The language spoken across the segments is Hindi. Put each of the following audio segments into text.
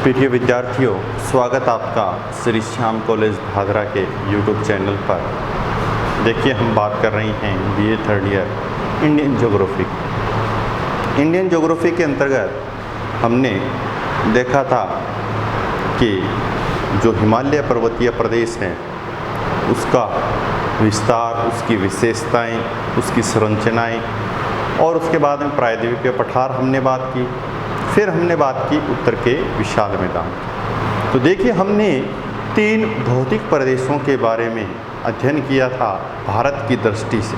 प्रिय विद्यार्थियों, स्वागत आपका श्री श्याम कॉलेज भादरा के यूट्यूब चैनल पर। देखिए, हम बात कर रहे हैं BA third year Indian geography. Indian geography के अंतर्गत हमने देखा था कि जो हिमालय पर्वतीय प्रदेश है उसका विस्तार, उसकी विशेषताएं, उसकी संरचनाएं और उसके बाद में प्रायद्वीपीय पठार हमने बात की। फिर हमने बात की उत्तर के विशाल मैदान। तो देखिए, हमने 3 भौतिक प्रदेशों के बारे में अध्ययन किया था भारत की दृष्टि से।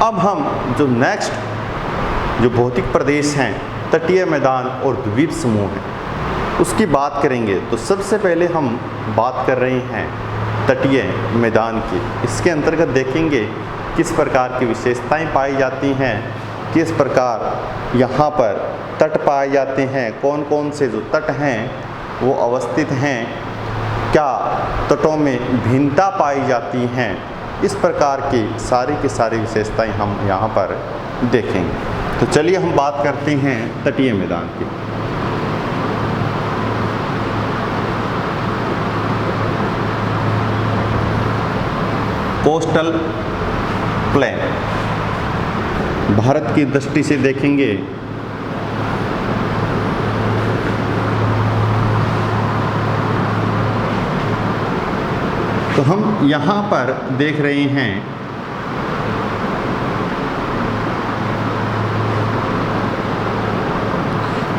अब हम जो नेक्स्ट जो भौतिक प्रदेश हैं, तटीय मैदान और द्वीप समूह हैं, उसकी बात करेंगे। तो सबसे पहले हम बात कर रहे हैं तटीय मैदान की। इसके अंतर्गत देखेंगे किस प्रकार की विशेषताएं पाई जाती हैं, किस प्रकार यहाँ पर तट पाए जाते हैं, कौन कौन से जो तट हैं वो अवस्थित हैं, क्या तटों में भिन्नता पाई जाती हैं। इस प्रकार की सारी विशेषताएं हम यहाँ पर देखेंगे। तो चलिए हम बात करते हैं तटीय मैदान की। कोस्टल प्लेन भारत की दृष्टि से देखेंगे तो हम यहाँ पर देख रहे हैं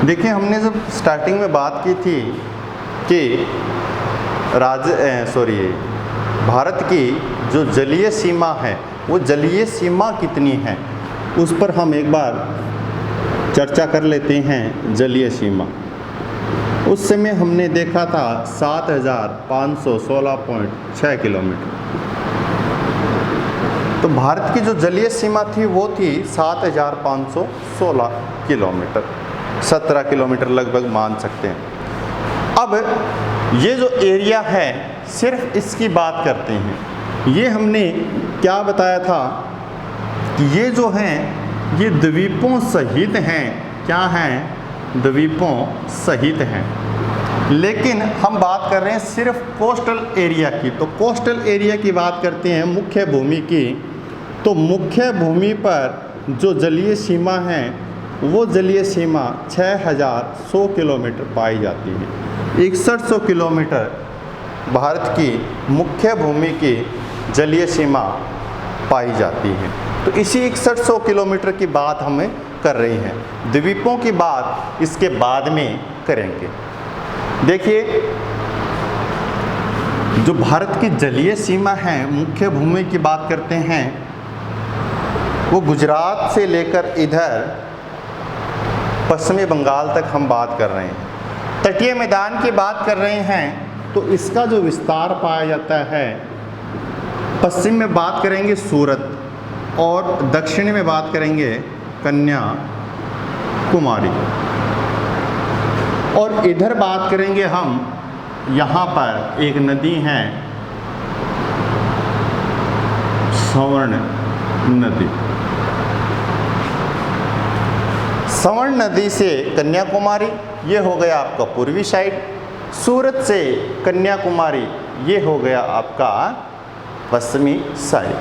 देखिए, हमने जब स्टार्टिंग में बात की थी कि भारत की जो जलीय सीमा है वो जलीय सीमा कितनी है, उस पर हम एक बार चर्चा कर लेते हैं। जलीय सीमा उस समय हमने देखा था 7516.6 किलोमीटर। तो भारत की जो जलीय सीमा थी वो थी 7516 किलोमीटर, 17 किलोमीटर लगभग मान सकते हैं। अब ये जो एरिया है सिर्फ इसकी बात करते हैं। ये हमने क्या बताया था कि ये जो हैं ये द्वीपों सहित हैं। क्या हैं? द्वीपों सहित हैं। लेकिन हम बात कर रहे हैं सिर्फ कोस्टल एरिया की। तो कोस्टल एरिया की बात करते हैं, मुख्य भूमि की। तो मुख्य भूमि पर जो जलीय सीमा है वो जलीय सीमा 6100 किलोमीटर पाई जाती है। 6100 किलोमीटर भारत की मुख्य भूमि की जलीय सीमा पाई जाती है। तो इसी 6100 किलोमीटर की बात हमें कर रही हैं। द्वीपों की बात इसके बाद में करेंगे। देखिए, जो भारत की जलीय सीमा है, मुख्य भूमि की बात करते हैं, वो गुजरात से लेकर इधर पश्चिमी बंगाल तक हम बात कर रहे हैं। तटीय मैदान की बात कर रहे हैं तो इसका जो विस्तार पाया जाता है, पश्चिम में बात करेंगे सूरत और दक्षिण में बात करेंगे कन्याकुमारी, और इधर बात करेंगे हम, यहाँ पर एक नदी है स्वर्ण नदी। स्वर्ण नदी से कन्याकुमारी ये हो गया आपका पूर्वी साइड, सूरत से कन्याकुमारी ये हो गया आपका पश्चिमी साइड।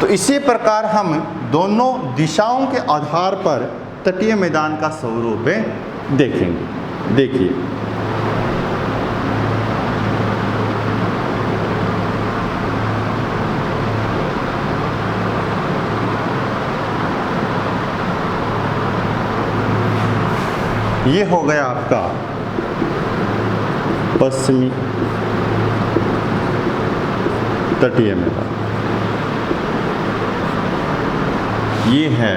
तो इसी प्रकार हम दोनों दिशाओं के आधार पर तटीय मैदान का स्वरूप देखेंगे। देखिए, ये हो गया आपका पश्चिमी तटीय मैदान, ये है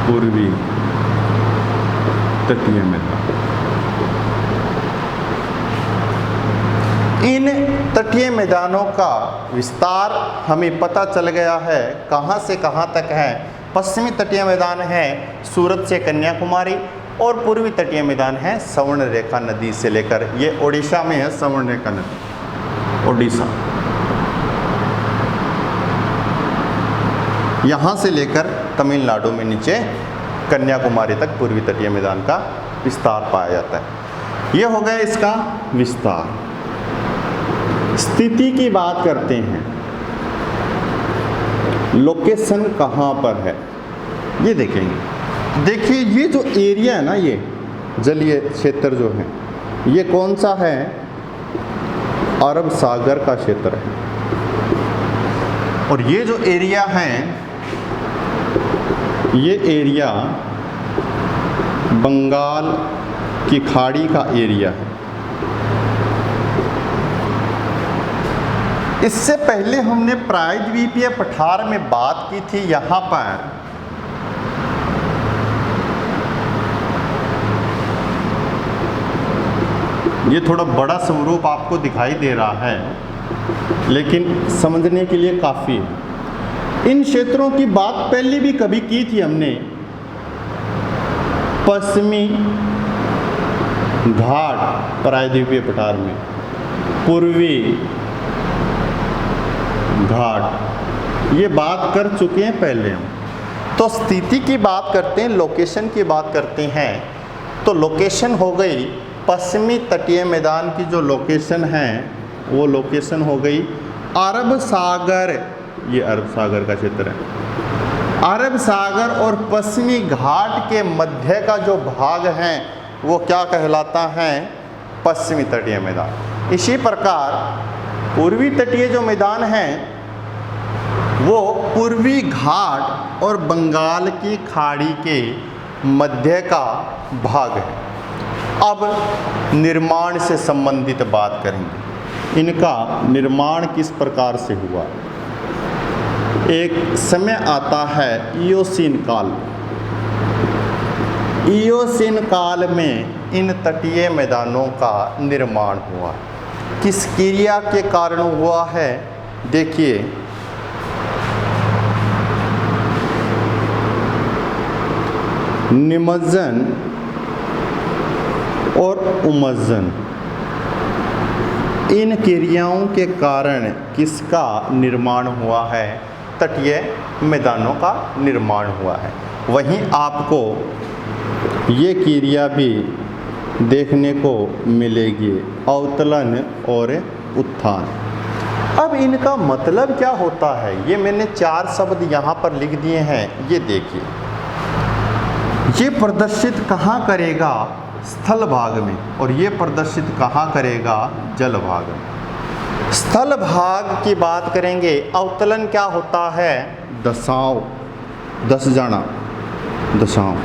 पूर्वी तटीय मैदान। इन तटीय मैदानों का विस्तार हमें पता चल गया है कहाँ से कहाँ तक है। पश्चिमी तटीय मैदान है सूरत से कन्याकुमारी, और पूर्वी तटीय मैदान है स्वर्ण रेखा नदी से लेकर, ये ओडिशा में है स्वर्ण रेखा नदी, ओडिशा, यहाँ से लेकर तमिलनाडु में नीचे कन्याकुमारी तक पूर्वी तटीय मैदान का विस्तार पाया जाता है। ये हो गया इसका विस्तार। स्थिति की बात करते हैं, लोकेशन कहाँ पर है ये देखेंगे। देखिए ये जो एरिया है ना, ये जलीय क्षेत्र जो है, ये कौन सा है? अरब सागर का क्षेत्र है। और ये जो एरिया है, ये एरिया बंगाल की खाड़ी का एरिया है। इससे पहले हमने प्रायद्वीपीय पठार में बात की थी। यहाँ पर ये थोड़ा बड़ा स्वरूप आपको दिखाई दे रहा है, लेकिन समझने के लिए काफ़ी है। इन क्षेत्रों की बात पहले भी कभी की थी हमने। पश्चिमी घाट प्रायद्वीपीय पठार में, पूर्वी घाट, ये बात कर चुके हैं पहले हम। तो स्थिति की बात करते हैं, लोकेशन की बात करते हैं। तो लोकेशन हो गई पश्चिमी तटीय मैदान की जो लोकेशन है, वो लोकेशन हो गई अरब सागर। ये अरब सागर का क्षेत्र है। अरब सागर और पश्चिमी घाट के मध्य का जो भाग है वो क्या कहलाता है? पश्चिमी तटीय मैदान। इसी प्रकार पूर्वी तटीय जो मैदान है वो पूर्वी घाट और बंगाल की खाड़ी के मध्य का भाग है। अब निर्माण से संबंधित बात करेंगे। इनका निर्माण किस प्रकार से हुआ? एक समय आता है इयोसीन काल। इयोसीन काल में इन तटीय मैदानों का निर्माण हुआ। किस क्रिया के कारण हुआ है? देखिए, निमज्जन और उमज्जन, इन क्रियाओं के कारण किसका निर्माण हुआ है? तटीय मैदानों का निर्माण हुआ है। वहीं आपको ये क्रिया भी देखने को मिलेगी, अवतलन और उत्थान। अब इनका मतलब क्या होता है? ये मैंने 4 शब्द यहाँ पर लिख दिए हैं, ये देखिए। ये प्रदर्शित कहाँ करेगा? स्थल भाग में, और ये प्रदर्शित कहाँ करेगा? जल भाग में। स्थल भाग की बात करेंगे। अवतलन क्या होता है? दशाव, दस जाना, दशाव।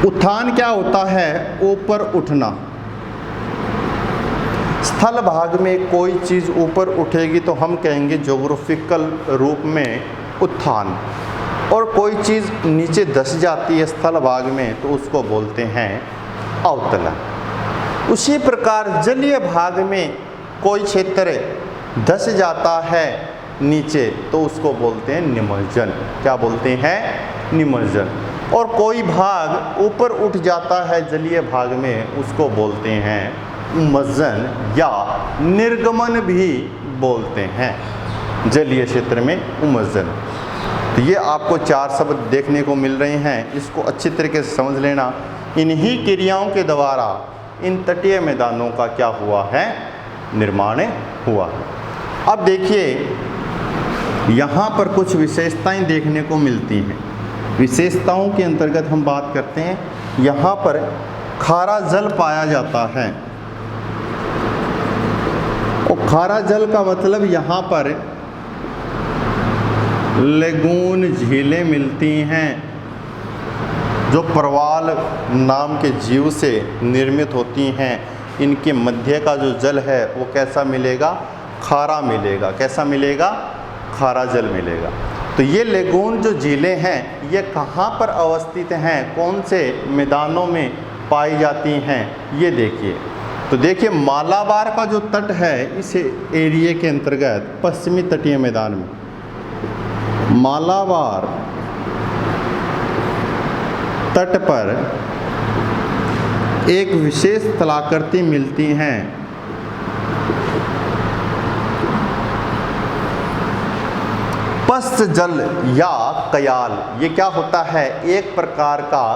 उत्थान क्या होता है? ऊपर उठना। स्थल भाग में कोई चीज़ ऊपर उठेगी तो हम कहेंगे ज्योग्राफिकल रूप में उत्थान, और कोई चीज़ नीचे धंस जाती है स्थल भाग में तो उसको बोलते हैं अवतलन। उसी प्रकार जलीय भाग में कोई क्षेत्र धंस जाता है नीचे तो उसको बोलते हैं निमज्जन। क्या बोलते हैं? निमज्जन। और कोई भाग ऊपर उठ जाता है जलीय भाग में, उसको बोलते हैं उमज्जन या निर्गमन भी बोलते हैं। जलीय क्षेत्र में उमज्जन। तो ये आपको 4 शब्द देखने को मिल रहे हैं, इसको अच्छी तरीके से समझ लेना। इन्हीं क्रियाओं के द्वारा इन तटीय मैदानों का क्या हुआ है? निर्माण हुआ है। अब देखिए, यहाँ पर कुछ विशेषताएं देखने को मिलती हैं। विशेषताओं के अंतर्गत हम बात करते हैं, यहाँ पर खारा जल पाया जाता है। और खारा जल का मतलब यहाँ पर लेगून, झीलें मिलती हैं जो प्रवाल नाम के जीव से निर्मित होती हैं। इनके मध्य का जो जल है वो कैसा मिलेगा? खारा मिलेगा। कैसा मिलेगा? खारा जल मिलेगा। तो ये लेगून जो झीलें हैं ये कहाँ पर अवस्थित हैं? कौन से मैदानों में पाई जाती हैं? ये देखिए। तो देखिए, मालाबार का जो तट है इस एरिया के अंतर्गत पश्चिमी तटीय मैदान में मालाबार तट पर एक विशेष स्थलाकृति मिलती हैं। पश्च जल या कयाल, ये क्या होता है? एक प्रकार का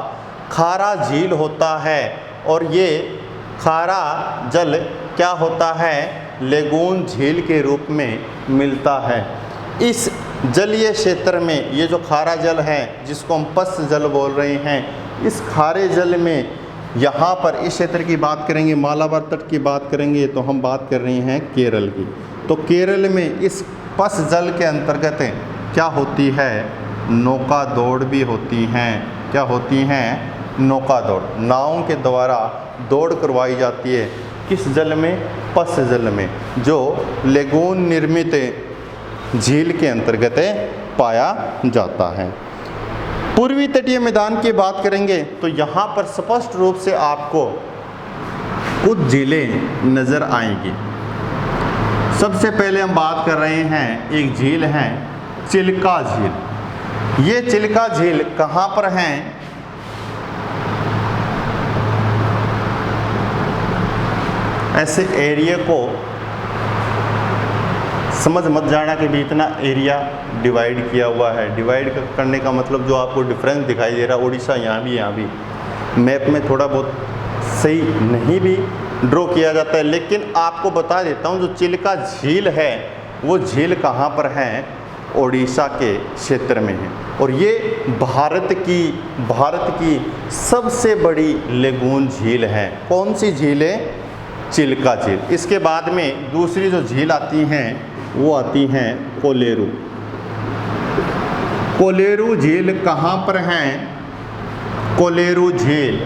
खारा झील होता है और ये खारा जल क्या होता है, लेगून झील के रूप में मिलता है। इस जलीय क्षेत्र में ये जो खारा जल है जिसको हम पस जल बोल रहे हैं, इस खारे जल में यहाँ पर इस क्षेत्र की बात करेंगे, मालाबार तट की बात करेंगे तो हम बात कर रहे हैं केरल की। तो केरल में इस पस जल के अंतर्गत क्या होती है, नौका दौड़ भी होती हैं। क्या होती हैं, नौका दौड़, नावों के द्वारा दौड़ करवाई जाती है। किस जल में, पस जल में, जो लेगून निर्मित झील के अंतर्गत पाया जाता है। पूर्वी तटीय मैदान की बात करेंगे तो यहाँ पर स्पष्ट रूप से आपको कुछ झीलें नज़र आएंगी। सबसे पहले हम बात कर रहे हैं, एक झील है चिल्का झील। ये चिल्का झील कहाँ पर है, ऐसे एरिया को समझ मत जाना कि भी इतना एरिया डिवाइड किया हुआ है। डिवाइड करने का मतलब जो आपको डिफरेंस दिखाई दे रहा है, उड़ीसा यहाँ भी, मैप में थोड़ा बहुत सही नहीं भी ड्रॉ किया जाता है, लेकिन आपको बता देता हूँ जो चिल्का झील है वो झील कहाँ पर है, उड़ीसा के क्षेत्र में है। और ये भारत की सबसे बड़ी लेगून झील है। कौन सी झील है, चिल्का झील। इसके बाद में दूसरी जो झील आती हैं वो आती हैं कोलेरू। कोलेरू झील कहाँ पर हैं, कोलेरू झील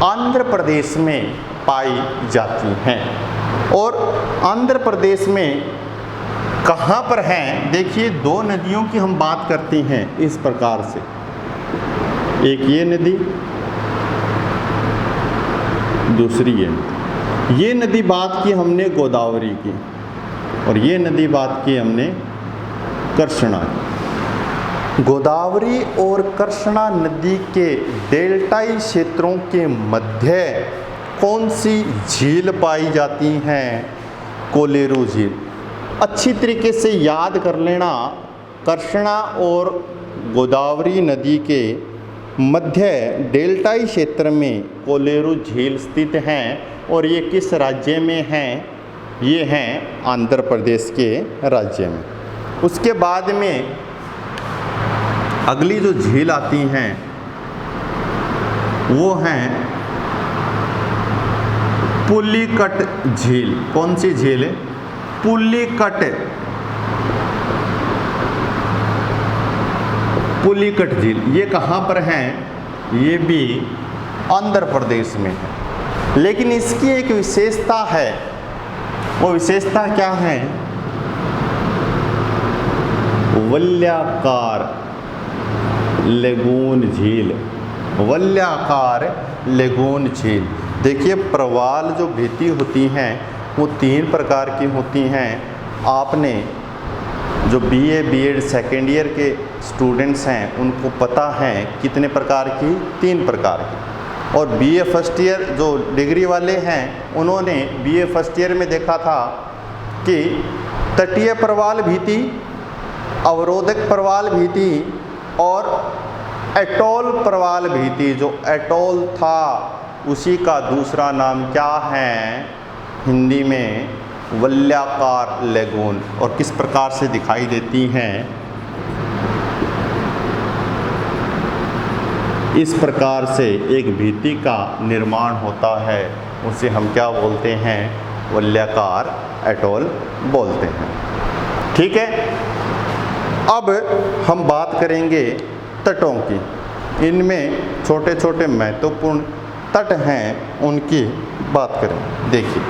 आंध्र प्रदेश में पाई जाती हैं। और आंध्र प्रदेश में कहाँ पर हैं, देखिए दो नदियों की हम बात करते हैं इस प्रकार से, एक ये नदी, दूसरी ये नदी बात की हमने गोदावरी की, और ये नदी बात की हमने कृष्णा की। गोदावरी और कृष्णा नदी के डेल्टाई क्षेत्रों के मध्य कौन सी झील पाई जाती हैं, कोलेरू झील। अच्छी तरीके से याद कर लेना, कृष्णा और गोदावरी नदी के मध्य डेल्टाई क्षेत्र में कोलेरू झील स्थित हैं। और ये किस राज्य में हैं, ये हैं आंध्र प्रदेश के राज्य में। उसके बाद में अगली जो झील आती हैं वो हैं पुलिकट झील। कौन सी झील है, पुलिकट झील। ये कहाँ पर हैं, ये भी आंध्र प्रदेश में है। लेकिन इसकी एक विशेषता है, वो विशेषता क्या है, वलयाकार लेगून झील। वलयाकार लेगून झील। देखिए प्रवाल जो भित्ति होती हैं वो 3 प्रकार की होती हैं। आपने जो बीए बीएड सेकेंड ईयर के स्टूडेंट्स हैं उनको पता है कितने प्रकार की, 3 प्रकार की। और बीए फर्स्ट ईयर जो डिग्री वाले हैं उन्होंने बीए फर्स्ट ईयर में देखा था कि तटीय प्रवाल भित्ति, अवरोधक प्रवाल भित्ति और एटोल प्रवाल भित्ति। जो एटोल था उसी का दूसरा नाम क्या है, हिंदी में वलयाकार लेगून। और किस प्रकार से दिखाई देती हैं, इस प्रकार से एक भित्ति का निर्माण होता है, उसे हम क्या बोलते हैं, वलयाकार एटोल बोलते हैं। ठीक है, अब हम बात करेंगे तटों की। इनमें छोटे छोटे महत्वपूर्ण तट हैं, उनकी बात करें। देखिए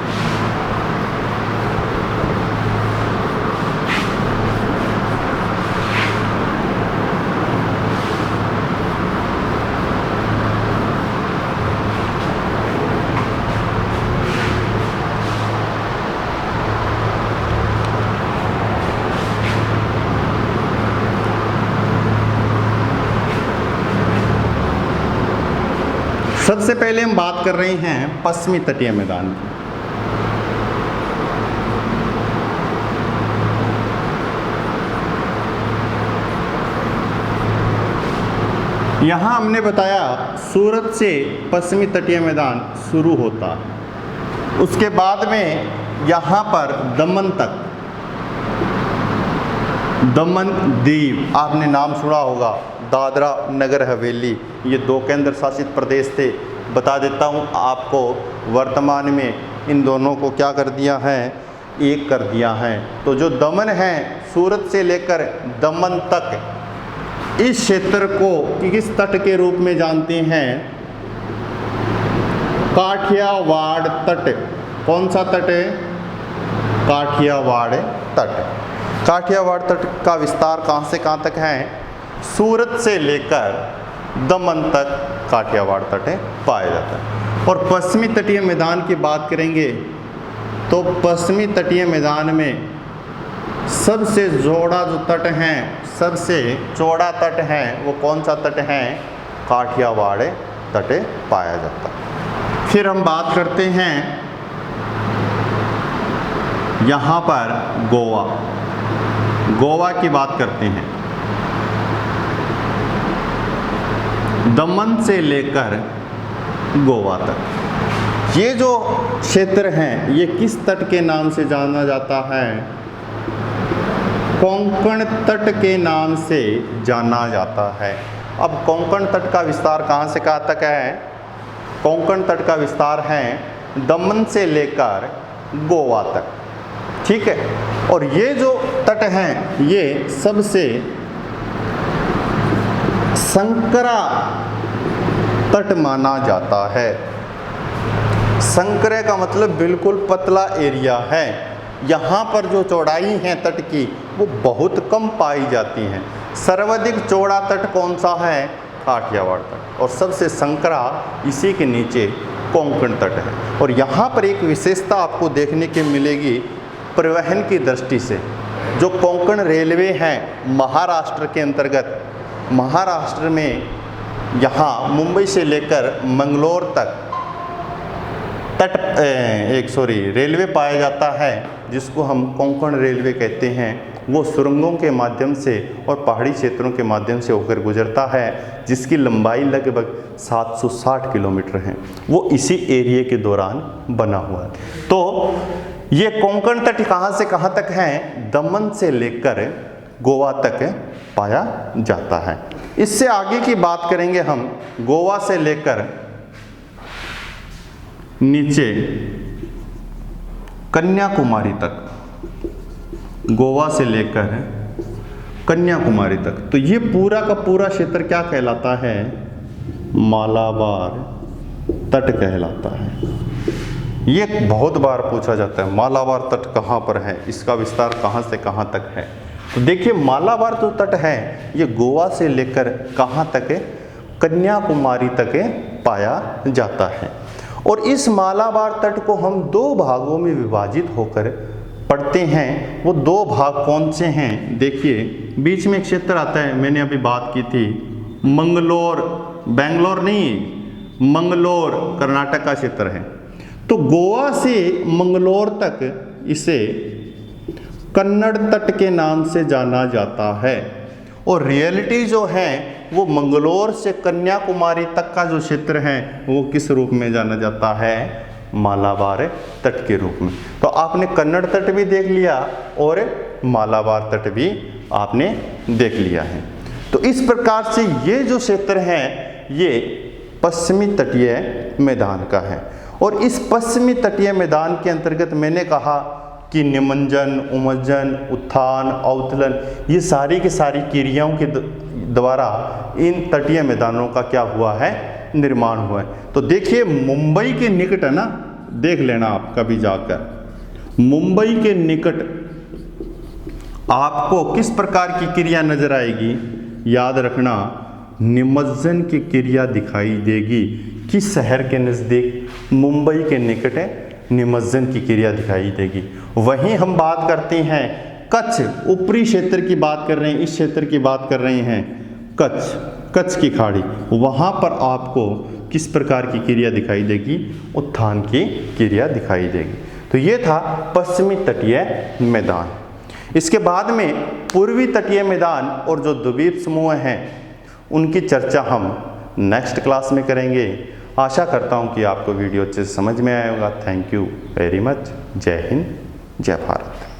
सबसे पहले हम बात कर रहे हैं पश्चिमी तटीय मैदान की। यहाँ हमने बताया सूरत से पश्चिमी तटीय मैदान शुरू होता, उसके बाद में यहाँ पर दमन तक, दमन दीव आपने नाम सुना होगा, दादरा नगर हवेली, ये 2 केंद्र शासित प्रदेश थे। बता देता हूँ आपको, वर्तमान में इन दोनों को क्या कर दिया है, एक कर दिया है। तो जो दमन है, सूरत से लेकर दमन तक, इस क्षेत्र को किस तट के रूप में जानते हैं, काठियावाड़ तट। कौन सा तट है, काठियावाड़ तट। काठियावाड़ तट का विस्तार कहाँ से कहाँ तक है, सूरत से लेकर दमन तक काठियावाड़ तट पाया जाता है। और पश्चिमी तटीय मैदान की बात करेंगे तो पश्चिमी तटीय मैदान में सबसे चौड़ा जो तट है, सबसे चौड़ा तट है, वो कौन सा तट है, काठियावाड़ तट पाया जाता है। फिर हम बात करते हैं यहाँ पर गोवा, गोवा की बात करते हैं। दमन से लेकर गोवा तक ये जो क्षेत्र हैं, ये किस तट के नाम से जाना जाता है, कोंकण तट के नाम से जाना जाता है। अब कोंकण तट का विस्तार कहाँ से कहाँ तक है, कोंकण तट का विस्तार है दमन से लेकर गोवा तक, ठीक है। और ये जो तट हैं, ये सबसे संकरा तट माना जाता है। संकरे का मतलब बिल्कुल पतला एरिया है। यहाँ पर जो चौड़ाई है तट की, वो बहुत कम पाई जाती हैं। सर्वाधिक चौड़ा तट कौन सा है, काठियावाड़ तट, और सबसे संकरा इसी के नीचे कोंकण तट है। और यहाँ पर एक विशेषता आपको देखने के मिलेगी परिवहन की दृष्टि से। जो कोंकण रेलवे है महाराष्ट्र के अंतर्गत, महाराष्ट्र में यहाँ मुंबई से लेकर मंगलोर तक रेलवे पाया जाता है, जिसको हम कोंकण रेलवे कहते हैं। वो सुरंगों के माध्यम से और पहाड़ी क्षेत्रों के माध्यम से होकर गुजरता है, जिसकी लंबाई लगभग 760 किलोमीटर है। वो इसी एरिया के दौरान बना हुआ है। तो ये कोंकण तट कहाँ से कहाँ तक है, दमन से लेकर गोवा तक पाया जाता है। इससे आगे की बात करेंगे हम, गोवा से लेकर नीचे कन्याकुमारी तक, गोवा से लेकर कन्याकुमारी तक। तो ये पूरा का पूरा क्षेत्र क्या कहलाता है, मालाबार तट कहलाता है। ये बहुत बार पूछा जाता है, मालाबार तट कहाँ पर है, इसका विस्तार कहाँ से कहाँ तक है। तो देखिए, मालाबार जो तट है, ये गोवा से लेकर कहाँ तक है, कन्याकुमारी तक पाया जाता है। और इस मालाबार तट को हम 2 भागों में विभाजित होकर पढ़ते हैं। वो 2 भाग कौन से हैं, देखिए बीच में एक क्षेत्र आता है, मैंने अभी बात की थी, मंगलोर, बेंगलोर नहीं, मंगलोर कर्नाटक का क्षेत्र है। तो गोवा से मंगलोर तक इसे कन्नड़ तट के नाम से जाना जाता है। और रियलिटी जो है, वो मंगलोर से कन्याकुमारी तक का जो क्षेत्र है, वो किस रूप में जाना जाता है, मालाबार तट के रूप में। तो आपने कन्नड़ तट भी देख लिया और मालाबार तट भी आपने देख लिया है। तो इस प्रकार से ये जो क्षेत्र है, ये पश्चिमी तटीय मैदान का है। और इस पश्चिमी तटीय मैदान के अंतर्गत मैंने कहा कि निमज्जन, उमज्जन, उत्थान, अवतलन, ये सारी की सारी क्रियाओं के द्वारा इन तटीय मैदानों का क्या हुआ है, निर्माण हुआ है। तो देखिए, मुंबई के निकट है ना, देख लेना आप कभी जाकर, मुंबई के निकट आपको किस प्रकार की क्रिया नजर आएगी, याद रखना, निमज्जन की क्रिया दिखाई देगी। किस शहर के नज़दीक, मुंबई के निकट है, निमज्जन की क्रिया दिखाई देगी। वहीं हम बात करते हैं कच्छ, ऊपरी क्षेत्र की बात कर रहे हैं, इस क्षेत्र की बात कर रहे हैं, कच्छ की खाड़ी, वहाँ पर आपको किस प्रकार की क्रिया दिखाई देगी, उत्थान की क्रिया दिखाई देगी। तो ये था पश्चिमी तटीय मैदान। इसके बाद में पूर्वी तटीय मैदान और जो द्वीप समूह हैं, उनकी चर्चा हम नेक्स्ट क्लास में करेंगे। आशा करता हूं कि आपको वीडियो अच्छे से समझ में आया होगा। Thank you very much. जय हिंद, जय भारत।